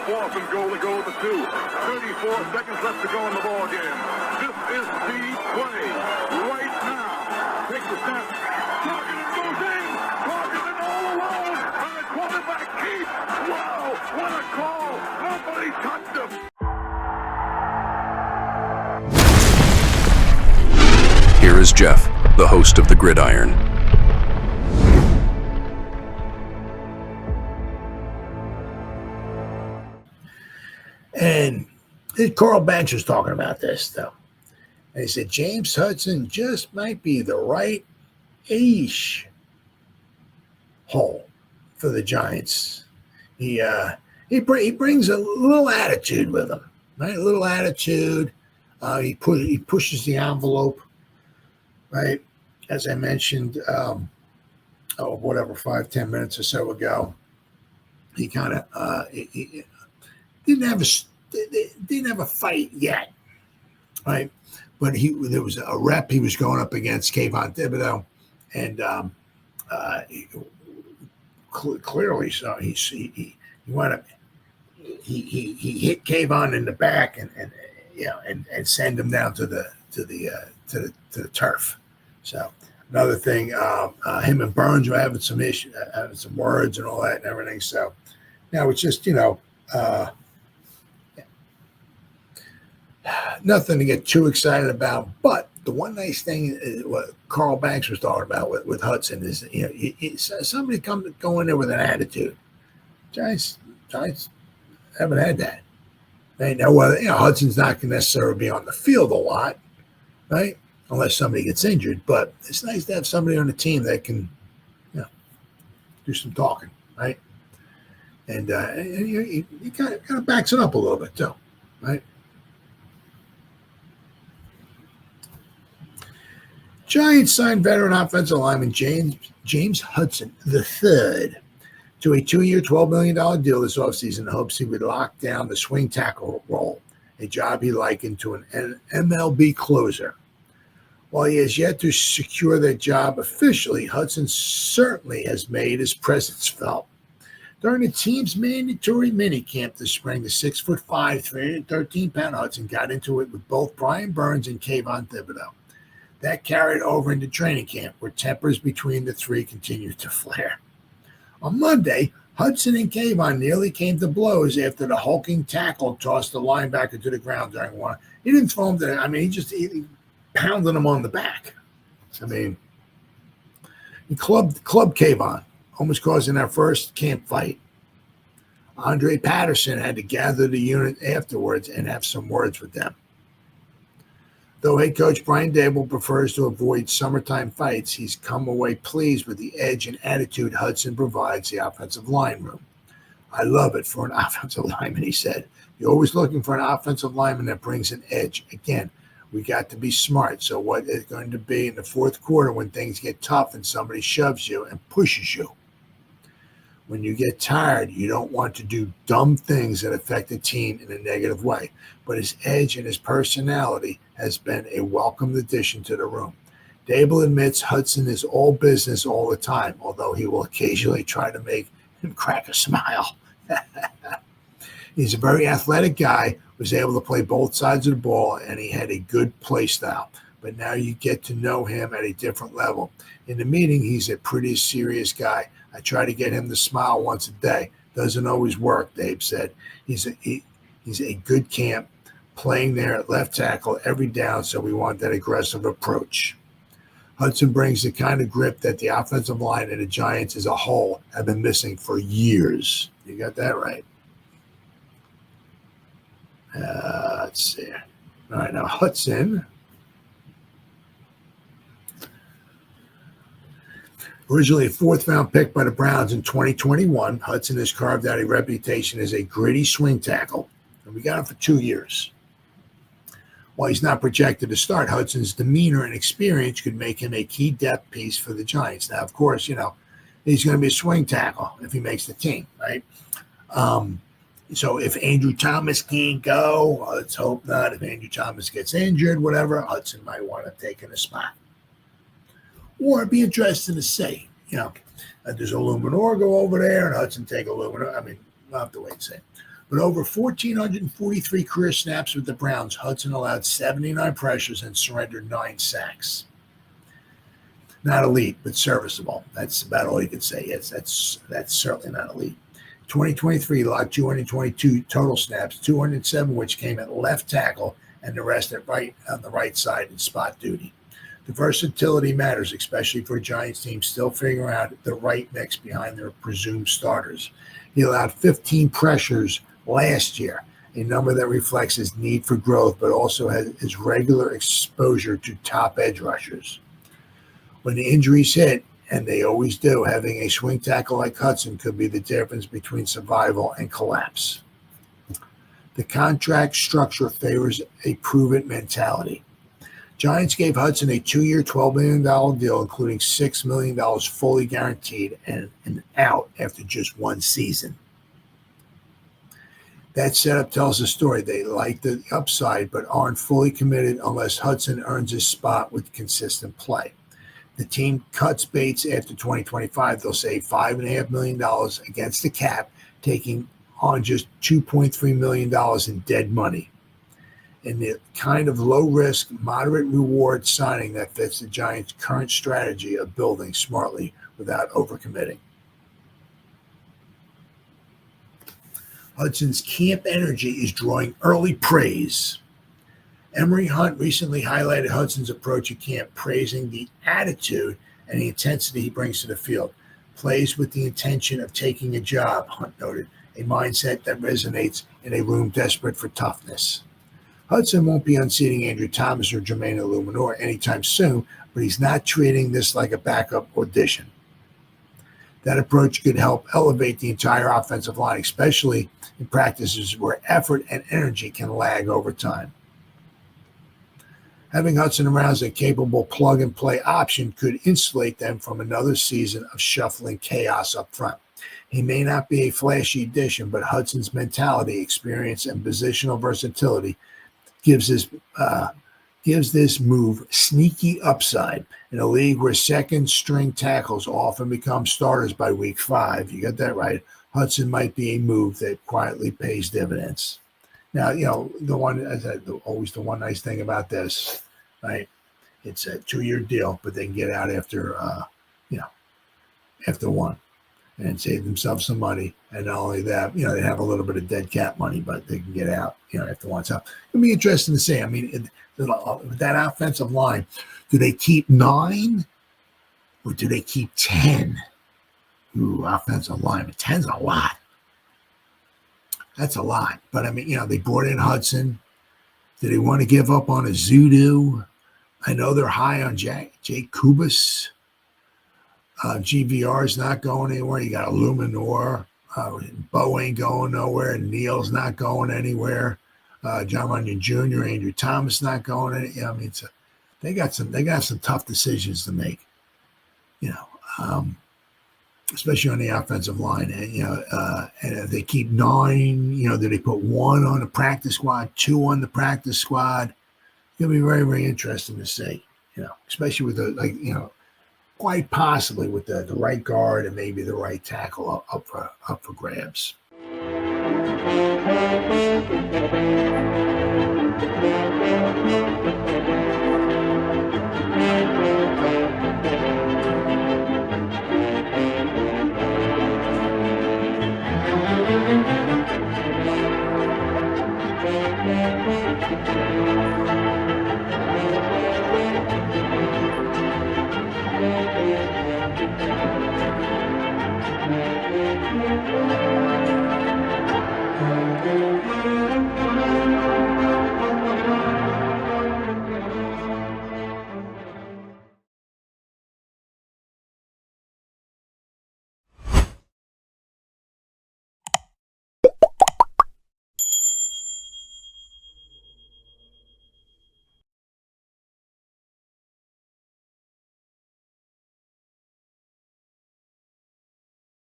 4th and goal to go to the 2. 34 seconds left to go in the ball game. This is the play right now. Takes the snap. Targeted goes in. Targeted all alone. And the quarterback keeps. Wow, what a call. Nobody touched him. Here is Jeff, the host of the Gridiron. And Carl Banks was talking about this, though. And he said James Hudson just might be the right-ish hole for the Giants. He brings a little attitude with him, right? A little attitude. He pushes the envelope, right? As I mentioned, 5-10 minutes or so ago, he kind of didn't have a fight yet, right? But there was a rep he was going up against Kayvon Thibodeaux, and clearly so he hit Kayvon in the back and send him down to the turf. So another thing, him and Burns were having some issues, having some words and all that and everything. So now it's just nothing to get too excited about. But the one nice thing is what Carl Banks was talking about with Hudson is somebody go in there with an attitude. Giants haven't had that. They know whether Hudson's not going to necessarily be on the field a lot, right? Unless somebody gets injured. But it's nice to have somebody on the team that can do some talking, right? And he kind of backs it up a little bit too, right? Giants signed veteran offensive lineman James Hudson III to a 2-year, $12 million deal this offseason in hopes he would lock down the swing tackle role, a job he likened to an MLB closer. While he has yet to secure that job officially, Hudson certainly has made his presence felt. During the team's mandatory minicamp this spring, the 6'5", 313-pound Hudson got into it with both Brian Burns and Kayvon Thibodeaux. That carried over into training camp, where tempers between the three continued to flare. On Monday, Hudson and Kayvon nearly came to blows after the hulking tackle tossed the linebacker to the ground during one. He didn't throw him to he pounded him on the back. He clubbed Kayvon, almost causing their first camp fight. Andre Patterson had to gather the unit afterwards and have some words with them. Though head coach Brian Daboll prefers to avoid summertime fights, he's come away pleased with the edge and attitude Hudson provides the offensive line room. I love it for an offensive lineman, he said. You're always looking for an offensive lineman that brings an edge. Again, we got to be smart. So what is going to be in the fourth quarter when things get tough and somebody shoves you and pushes you? When you get tired, you don't want to do dumb things that affect the team in a negative way. But his edge and his personality has been a welcome addition to the room. Daboll admits Hudson is all business all the time, although he will occasionally try to make him crack a smile. He's a very athletic guy, was able to play both sides of the ball, and he had a good play style. But now you get to know him at a different level. In the meeting, he's a pretty serious guy. I try to get him to smile once a day. Doesn't always work, Dave said. He's a good camp, playing there at left tackle every down, so we want that aggressive approach. Hudson brings the kind of grip that the offensive line and the Giants as a whole have been missing for years. You got that right. Let's see. All right, now Hudson. Originally a fourth-round pick by the Browns in 2021, Hudson has carved out a reputation as a gritty swing tackle, and we got him for 2 years. While he's not projected to start, Hudson's demeanor and experience could make him a key depth piece for the Giants. Now, of course, he's going to be a swing tackle if he makes the team, right? So if Andrew Thomas can't go, let's hope not. If Andrew Thomas gets injured, whatever, Hudson might want to take in a spot. Or it'd be interesting to see, does Illuminor go over there and Hudson take Illuminor? We'll have to wait and see. But over 1,443 career snaps with the Browns, Hudson allowed 79 pressures and surrendered 9 sacks. Not elite, but serviceable. That's about all you can say. Yes, that's certainly not elite. 2023 logged 222 total snaps, 207 which came at left tackle, and the rest on the right side in spot duty. The versatility matters, especially for a Giants team still figuring out the right mix behind their presumed starters. He allowed 15 pressures last year, a number that reflects his need for growth, but also his regular exposure to top edge rushers. When the injuries hit, and they always do, having a swing tackle like Hudson could be the difference between survival and collapse. The contract structure favors a prove-it mentality. Giants gave Hudson a 2-year, $12 million deal, including $6 million fully guaranteed and an out after just 1 season. That setup tells the story. They like the upside, but aren't fully committed unless Hudson earns his spot with consistent play. The team cuts Bates after 2025. They'll save $5.5 million against the cap, taking on just $2.3 million in dead money. And the kind of low-risk, moderate reward signing that fits the Giants' current strategy of building smartly without overcommitting. Hudson's camp energy is drawing early praise. Emory Hunt recently highlighted Hudson's approach at camp, praising the attitude and the intensity he brings to the field. Plays with the intention of taking a job, Hunt noted, a mindset that resonates in a room desperate for toughness. Hudson won't be unseating Andrew Thomas or Jermaine Illuminor anytime soon, but he's not treating this like a backup audition. That approach could help elevate the entire offensive line, especially in practices where effort and energy can lag over time. Having Hudson around as a capable plug-and-play option could insulate them from another season of shuffling chaos up front. He may not be a flashy addition, but Hudson's mentality, experience, and positional versatility gives this move sneaky upside. In a league where second-string tackles often become starters by week 5, you got that right, Hudson might be a move that quietly pays dividends. Now, always the one nice thing about this, right? It's a 2-year deal, but they can get out after 1 and save themselves some money. And not only that, they have a little bit of dead cap money, but they can get out, after 1. So it'll be interesting to see. I mean, with that offensive line, do they keep 9 or do they keep 10? Ooh, offensive line, 10's a lot. That's a lot. But, I mean, they brought in Hudson. Do they want to give up on a Zudu? I know they're high on Jake Kubas. GVR is not going anywhere. You got Illuminor. Bo ain't going nowhere. Neal's not going anywhere. John Runyon Jr., Andrew Thomas not going anywhere. I mean, they got some tough decisions to make. Especially on the offensive line. And if they keep 9, do they put 1 on the practice squad, 2 on the practice squad? It's going to be very, very interesting to see, especially with quite possibly with the right guard and maybe the right tackle up for grabs.